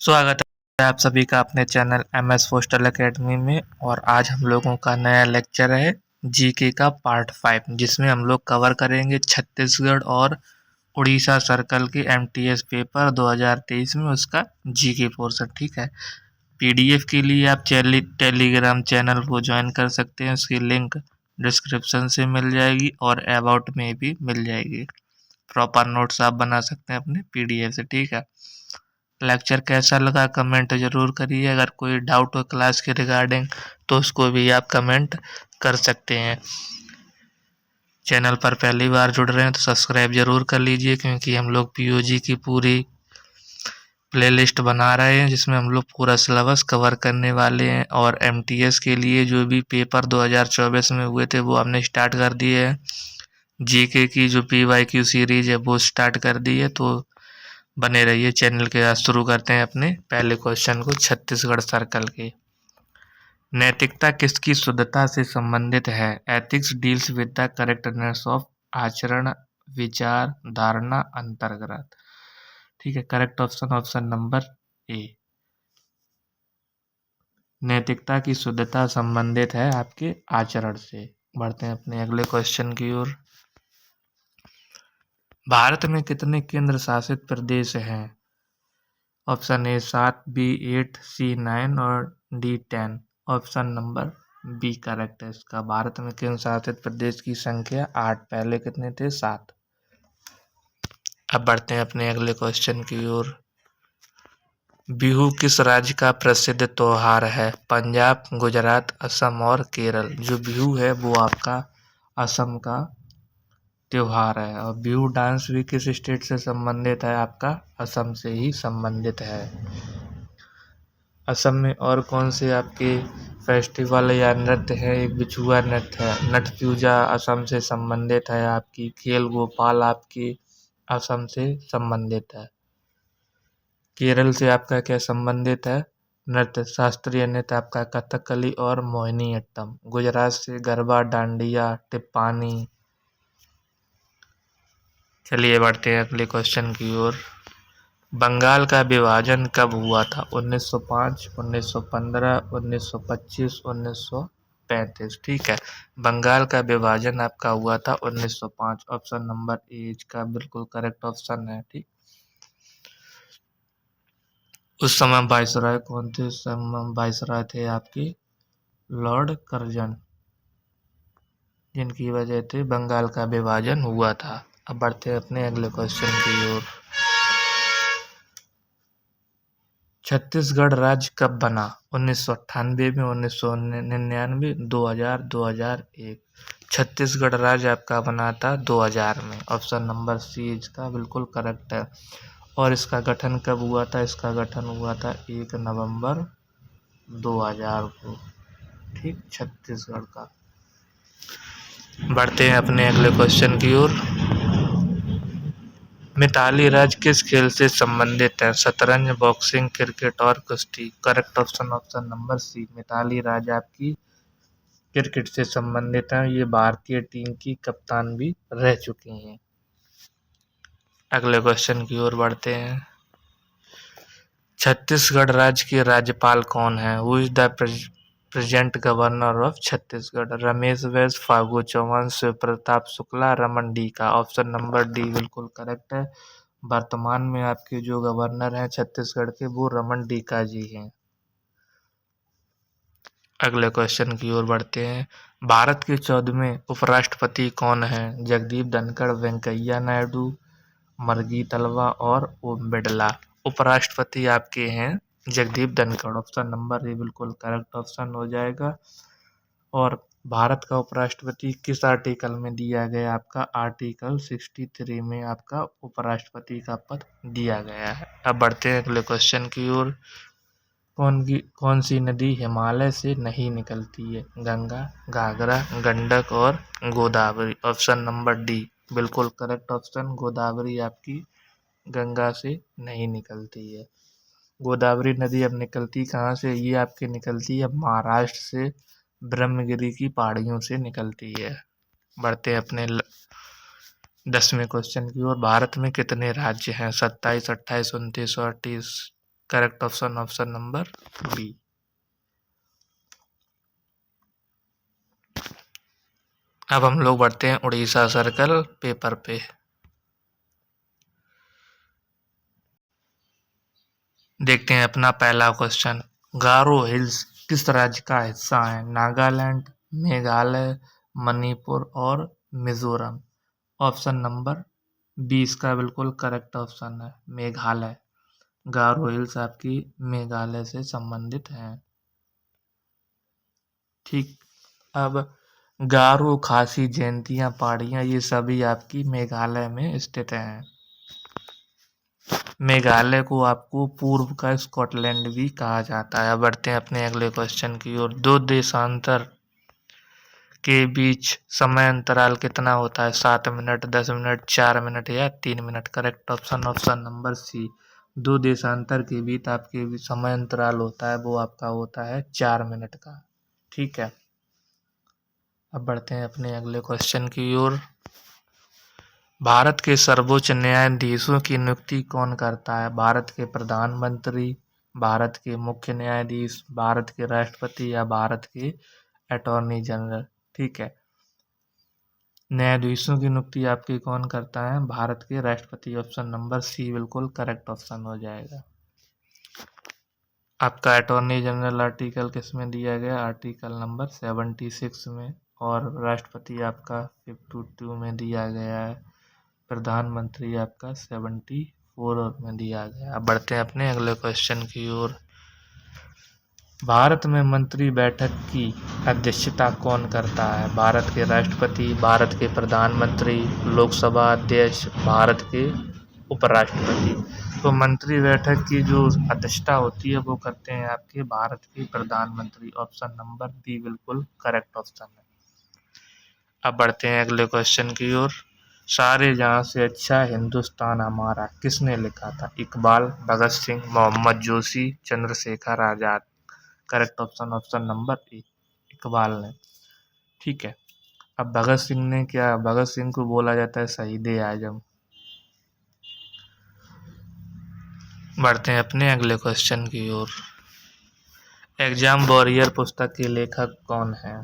स्वागत है आप सभी का अपने चैनल एमएस पोस्टल एकेडमी में। और आज हम लोगों का नया लेक्चर है जीके का पार्ट 5, जिसमें हम लोग कवर करेंगे छत्तीसगढ़ और उड़ीसा सर्कल के एमटीएस पेपर 2023 में उसका जीके पोर्शन। ठीक है, पीडीएफ के लिए आप टेलीग्राम चैनल को ज्वाइन कर सकते हैं। उसकी लिंक डिस्क्रिप्शन से मिल जाएगी और अबाउट में भी मिल जाएगी। प्रॉपर नोट्स आप बना सकते हैं अपने पीडीएफ से। ठीक है, लेक्चर कैसा लगा कमेंट जरूर करिए। अगर कोई डाउट हो क्लास के रिगार्डिंग तो उसको भी आप कमेंट कर सकते हैं। चैनल पर पहली बार जुड़ रहे हैं तो सब्सक्राइब जरूर कर लीजिए, क्योंकि हम लोग पीओजी की पूरी प्लेलिस्ट बना रहे हैं जिसमें हम लोग पूरा सिलेबस कवर करने वाले हैं। और एमटीएस के लिए जो भी पेपर 2024 में हुए थे वो हमने स्टार्ट कर दिए हैं। जीके की जो पीवाईक्यू सीरीज है वो स्टार्ट कर दी है, तो बने रहिए चैनल के साथ। शुरू करते हैं अपने पहले क्वेश्चन को छत्तीसगढ़ सर्कल के। नैतिकता किसकी शुद्धता से संबंधित है? Ethics deals with the correctness of आचरण, विचार, धारणा, अंतर्गत। ठीक है, करेक्ट ऑप्शन ऑप्शन नंबर ए। नैतिकता की शुद्धता संबंधित है आपके आचरण से। बढ़ते हैं अपने अगले क्वेश्चन की ओर। भारत में कितने केंद्र शासित प्रदेश हैं? ऑप्शन ए 7, बी 8, सी 9 और d 10। Option number b correct है इसका। भारत में केंद्र शासित प्रदेश की संख्या 8, पहले कितने थे? 7। अब बढ़ते हैं अपने अगले क्वेश्चन की ओर। बिहू किस राज्य का प्रसिद्ध त्योहार है? पंजाब, गुजरात, असम और केरल। जो बिहू है वो आपका असम का त्योहार है। और बिहू डांस भी किस स्टेट से संबंधित है? आपका असम से ही संबंधित है। असम में और कौन से आपके फेस्टिवल या नृत्य है? एक बिछुआ नृत्य है, नट पूजा असम से संबंधित है आपकी, खेल गोपाल आपकी असम से संबंधित है। केरल से आपका क्या संबंधित है? नृत्य, शास्त्रीय नृत्य आपका कथकली और मोहिनीअट्टम। गुजरात से गरबा, डांडिया, टिप्पानी। चलिए बढ़ते हैं अगले क्वेश्चन की ओर। बंगाल का विभाजन कब हुआ था? 1905, 1915, 1925, 1935। ठीक है, बंगाल का विभाजन आपका हुआ था 1905। ऑप्शन नंबर ए का बिल्कुल करेक्ट ऑप्शन है। ठीक, उस समय वायसराय कौन थे? उस समय वायसराय थे आपके लॉर्ड कर्जन, जिनकी वजह से बंगाल का विभाजन हुआ था। अब बढ़ते हैं अपने अगले क्वेश्चन की ओर। छत्तीसगढ़ राज्य कब बना? 1998 में, 1999, 2000, 2001। छत्तीसगढ़ राज्य आपका बना था 2000 में। ऑप्शन नंबर सी इसका बिल्कुल करेक्ट है। और इसका गठन कब हुआ था? इसका गठन हुआ था 1 नवंबर 2000 को। ठीक, छत्तीसगढ़ का। बढ़ते हैं अपने अगले क्वेश्चन की ओर। मिताली राज किस खेल से संबंधित है? शतरंज, बॉक्सिंग, क्रिकेट और कुश्ती। Correct option option number C. Mitali Raj आपकी क्रिकेट से संबंधित है। ये भारतीय टीम की कप्तान भी रह चुकी हैं। अगले क्वेश्चन की ओर बढ़ते हैं। छत्तीसगढ़ राज्य के राज्यपाल कौन है? Who is the present governor of Chhattisgarh? Ramesh Bais, Phagu Chauhan, Shiv Pratap Shukla, Raman Deka. Option number d बिल्कुल करेक्ट है। वर्तमान में आपके जो गवर्नर हैं छत्तीसगढ़ के वो रमन डीका जी हैं। अगले क्वेश्चन की ओर बढ़ते हैं। भारत के 14वें उपराष्ट्रपति कौन हैं? जगदीप धनखड़, वेंकैया नायडू, मरगी तलवा और ओम बिड़ला। उपराष्ट्रपति आपके हैं जगदीप धनखड़। ऑप्शन नंबर ए बिल्कुल करेक्ट ऑप्शन हो जाएगा। और भारत का उपराष्ट्रपति किस आर्टिकल में दिया गया? आपका आर्टिकल 63 में आपका उपराष्ट्रपति का पद दिया गया है। अब बढ़ते हैं अगले क्वेश्चन की ओर। कौन सी नदी हिमालय से नहीं निकलती है? गंगा, घाघरा, गंडक और गोदावरी। ऑप्शन नंबर डी बिल्कुल करेक्ट ऑप्शन। गोदावरी आपकी गंगा से नहीं निकलती है। गोदावरी नदी अब निकलती कहाँ से? ये आपकी निकलती है महाराष्ट्र से, ब्रह्मगिरी की पहाड़ियों से निकलती है। बढ़ते हैं अपने 10वें क्वेश्चन की ओर। भारत में कितने राज्य हैं? 27, 28, 29 और 30। Correct option option number b. अब हम लोग बढ़ते हैं उड़ीसा सर्कल पेपर पे। देखते हैं अपना पहला क्वेश्चन। गारो हिल्स किस राज्य का हिस्सा है? नागालैंड, मेघालय, मणिपुर और मिजोरम। ऑप्शन नंबर बी इसका बिल्कुल करेक्ट ऑप्शन है, मेघालय। गारो हिल्स आपकी मेघालय से संबंधित हैं। ठीक। अब गारो, खासी, जयंतिया, पहाड़ियाँ ये सभी आपकी मेघालय में स्थित हैं। मेघालय को आपको पूर्व का स्कॉटलैंड भी कहा जाता है। अब बढ़ते हैं अपने अगले क्वेश्चन की ओर। दो देशांतर के बीच समय अंतराल कितना होता है? 7 मिनट, 10 मिनट, 4 मिनट या 3 minute. Correct option option number c. दो देशांतर के बीच आपके समय अंतराल होता है वो आपका होता है 4 मिनट का। ठीक है। अब बढ़ते हैं अपने अगले क्वेश्चन की ओर। भारत के सर्वोच्च न्यायाधीशों की नियुक्ति कौन करता है? भारत के प्रधानमंत्री, भारत के मुख्य न्यायाधीश, भारत के राष्ट्रपति या भारत के अटॉर्नी जनरल। ठीक है। न्यायाधीशों की नियुक्ति आपकी कौन करता है? भारत के राष्ट्रपति। ऑप्शन नंबर सी बिल्कुल करेक्ट ऑप्शन हो जाएगा। आपका अटॉर्नी जनरल आर्टिकल किस में दिया गया? आर्टिकल नंबर 76 में। और राष्ट्रपति आपका 52 में दिया गया है। प्रधानमंत्री आपका 74 में दिया गया। अब बढ़ते हैं अपने अगले क्वेश्चन की ओर। भारत में मंत्री बैठक की अध्यक्षता कौन करता है? भारत के राष्ट्रपति, भारत के प्रधानमंत्री, लोकसभा अध्यक्ष, भारत के उपराष्ट्रपति। तो मंत्री बैठक की जो अध्यक्षता होती है वो करते हैं आपके भारत के प्रधानमंत्री। ऑप्शन नंबर बी बिल्कुल करेक्ट ऑप्शन है। अब बढ़ते हैं अगले क्वेश्चन की ओर। सारे जहां से अच्छा हिंदुस्तान हमारा किसने लिखा था? Iqbal, Bhagat Singh, Mohammad Joshi, Chandrashekhar Azad. Correct option option number A, Iqbal ने। ठीक है। अब भगत सिंह ने क्या? भगत सिंह को बोला जाता है शहीद ए आजम। बढ़ते हैं अपने अगले क्वेश्चन की ओर। एग्जाम वॉरियर पुस्तक के लेखक कौन है?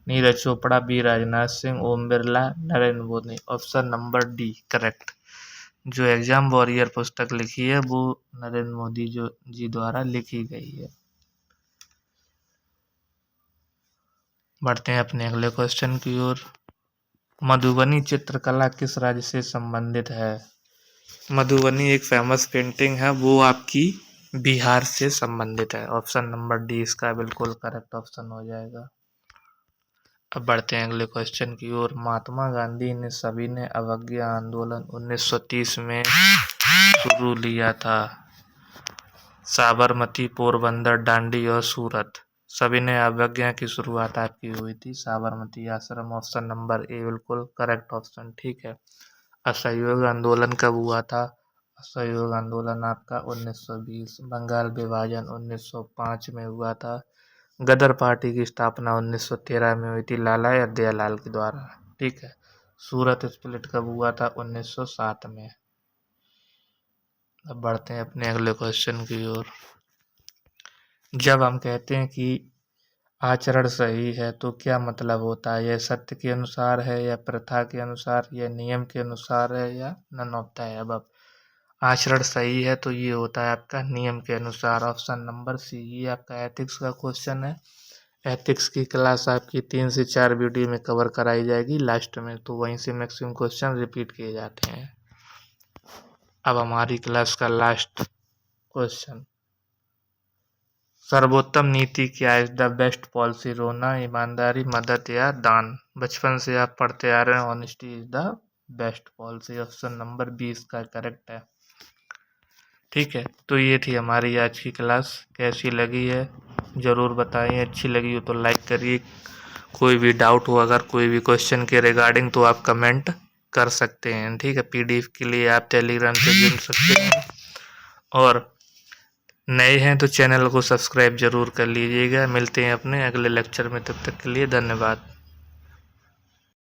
Neeraj Chopra, B Rajnath Singh, Om Birla, Narendra Modi. Option number D correct. जो एग्जाम वॉरियर पुस्तक लिखी है वो नरेंद्र मोदी जी द्वारा लिखी गई है। बढ़ते हैं अपने अगले क्वेश्चन की ओर। मधुबनी चित्रकला किस राज्य से संबंधित है? मधुबनी एक फेमस पेंटिंग है वो आपकी बिहार से संबंधित है। ऑप्शन नंबर डी इसका बिल्कुल करेक्ट ऑप्शन हो जाएगा। अब बढ़ते हैं अगले क्वेश्चन की ओर। महात्मा गांधी ने सभी ने अवज्ञा आंदोलन 1930 में शुरू लिया था। साबरमती, पोरबंदर, डांडी और सूरत। सभी ने अवज्ञा की शुरुआत आपकी हुई थी साबरमती आश्रम। ऑप्शन नंबर ए बिल्कुल करेक्ट ऑप्शन। ठीक है। असहयोग आंदोलन कब हुआ था? असहयोग आंदोलन आपका 1920। बंगाल विभाजन 1905 में हुआ था। गदर पार्टी की स्थापना 1913 में हुई थी लाला हरदयालाल के द्वारा। ठीक है। सूरत स्प्लिट कब हुआ था? 1907 में। अब बढ़ते हैं अपने अगले क्वेश्चन की ओर। जब हम कहते हैं कि आचरण सही है तो क्या मतलब होता है? यह सत्य के अनुसार है या प्रथा के अनुसार या नियम के अनुसार है या नन ऑफ द अबव। आचरण सही है तो ये होता है आपका नियम के अनुसार। Option number c. ये आपका एथिक्स का क्वेश्चन है। एथिक्स की क्लास आपकी 3 से 4 वीडियो में कवर कराई जाएगी लास्ट में, तो वहीं से मैक्सिमम क्वेश्चन रिपीट किए जाते हैं। अब हमारी क्लास का लास्ट क्वेश्चन। सर्वोत्तम नीति क्या है? The best policy. रोना, ईमानदारी, मदद या दान। बचपन से आप पढ़ते आ रहे हैं honesty is the best policy. Option number b इसका करेक्ट है। ठीक है। तो ये थी हमारी आज की क्लास। कैसी लगी है ज़रूर बताइए। अच्छी लगी हो तो लाइक करिए। कोई भी डाउट हो, अगर कोई भी क्वेश्चन के रिगार्डिंग, तो आप कमेंट कर सकते हैं। ठीक है। पीडीएफ के लिए आप टेलीग्राम से जुड़ सकते हैं। और नए हैं तो चैनल को सब्सक्राइब जरूर कर लीजिएगा। मिलते हैं अपने अगले लेक्चर में, तब तक के लिए धन्यवाद।